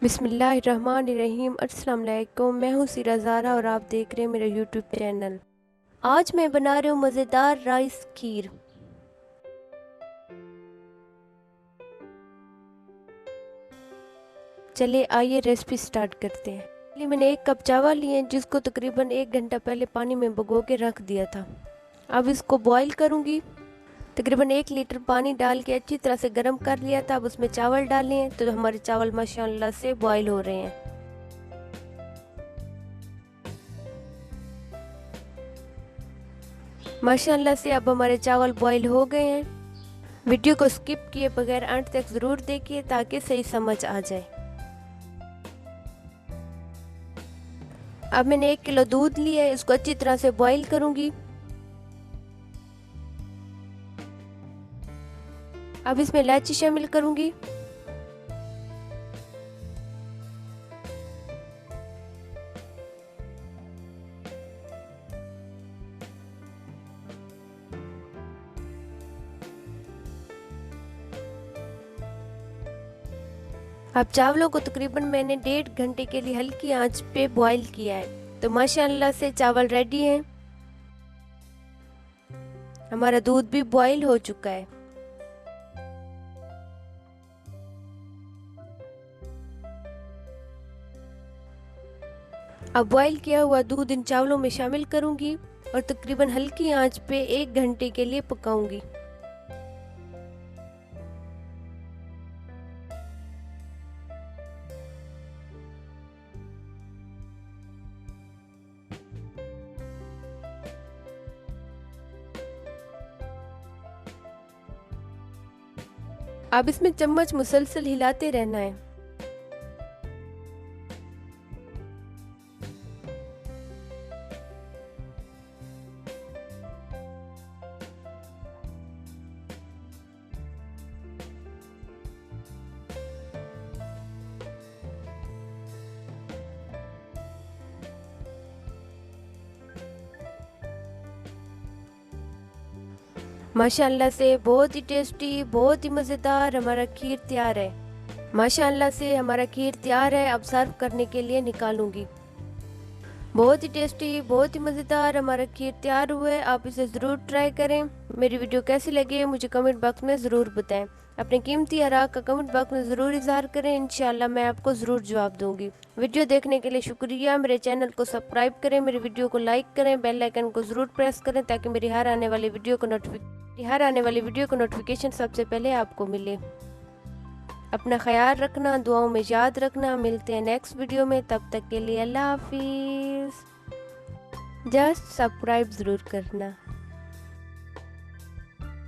बिस्मिल्लाहिर्रहमानिर्रहीम। अस्सलाम वालेकुम। मैं हूँ सीरा ज़ारा और आप देख रहे हैं मेरा यूट्यूब चैनल। आज मैं बना रही हूँ मज़ेदार राइस खीर। चलिए आइए रेसिपी स्टार्ट करते हैं। पहले मैंने 1 कप चावल लिए जिसको तकरीबन 1 घंटा पहले पानी में भिगो के रख दिया था। अब इसको बॉईल करूँगी। तकरीबन 1 लीटर पानी डाल के अच्छी तरह से गर्म कर लिया था। अब उसमें चावल डाले हैं तो हमारे चावल माशाल्लाह से बॉईल हो रहे हैं। माशाल्लाह से अब हमारे चावल बॉईल हो गए हैं। वीडियो को स्किप किए बगैर अंत तक ज़रूर देखिए ताकि सही समझ आ जाए। अब मैंने 1 किलो दूध लिया है, इसको अच्छी तरह से बॉईल करूंगी। अब इसमें इलायची शामिल करूंगी। अब चावलों को तकरीबन मैंने 1.5 घंटे के लिए हल्की आंच पे बॉईल किया है। तो माशाल्लाह से चावल रेडी हैं। हमारा दूध भी बॉईल हो चुका है। अब बॉईल किया हुआ दूध इन चावलों में शामिल करूंगी और तकरीबन हल्की आंच पे 1 घंटे के लिए पकाऊंगी। अब इसमें चम्मच मुसलसल हिलाते रहना है। माशाल्लाह से बहुत ही टेस्टी, बहुत ही मज़ेदार हमारा खीर तैयार है। माशाल्लाह से हमारा खीर तैयार है। अब सर्व करने के लिए निकालूंगी। बहुत ही टेस्टी, बहुत ही मज़ेदार हमारा खीर तैयार हुआ है। आप इसे ज़रूर ट्राई करें। मेरी वीडियो कैसी लगी मुझे कमेंट बॉक्स में ज़रूर बताएं। अपने कीमती आरा का कमेंट बॉक्स में ज़रूर इज़हार करें। इंशाल्लाह मैं आपको ज़रूर जवाब दूंगी। वीडियो देखने के लिए शुक्रिया। मेरे चैनल को सब्सक्राइब करें, मेरी वीडियो को लाइक करें, बेल आइकन को ज़रूर प्रेस करें ताकि मेरी हर आने वाली वीडियो को नोटिफिकेशन सबसे पहले आपको मिले। अपना ख्याल रखना, दुआओं में याद रखना। मिलते हैं नेक्स्ट वीडियो में, तब तक के लिए अल्लाह हाफिज़। जस्ट सब्सक्राइब ज़रूर करना।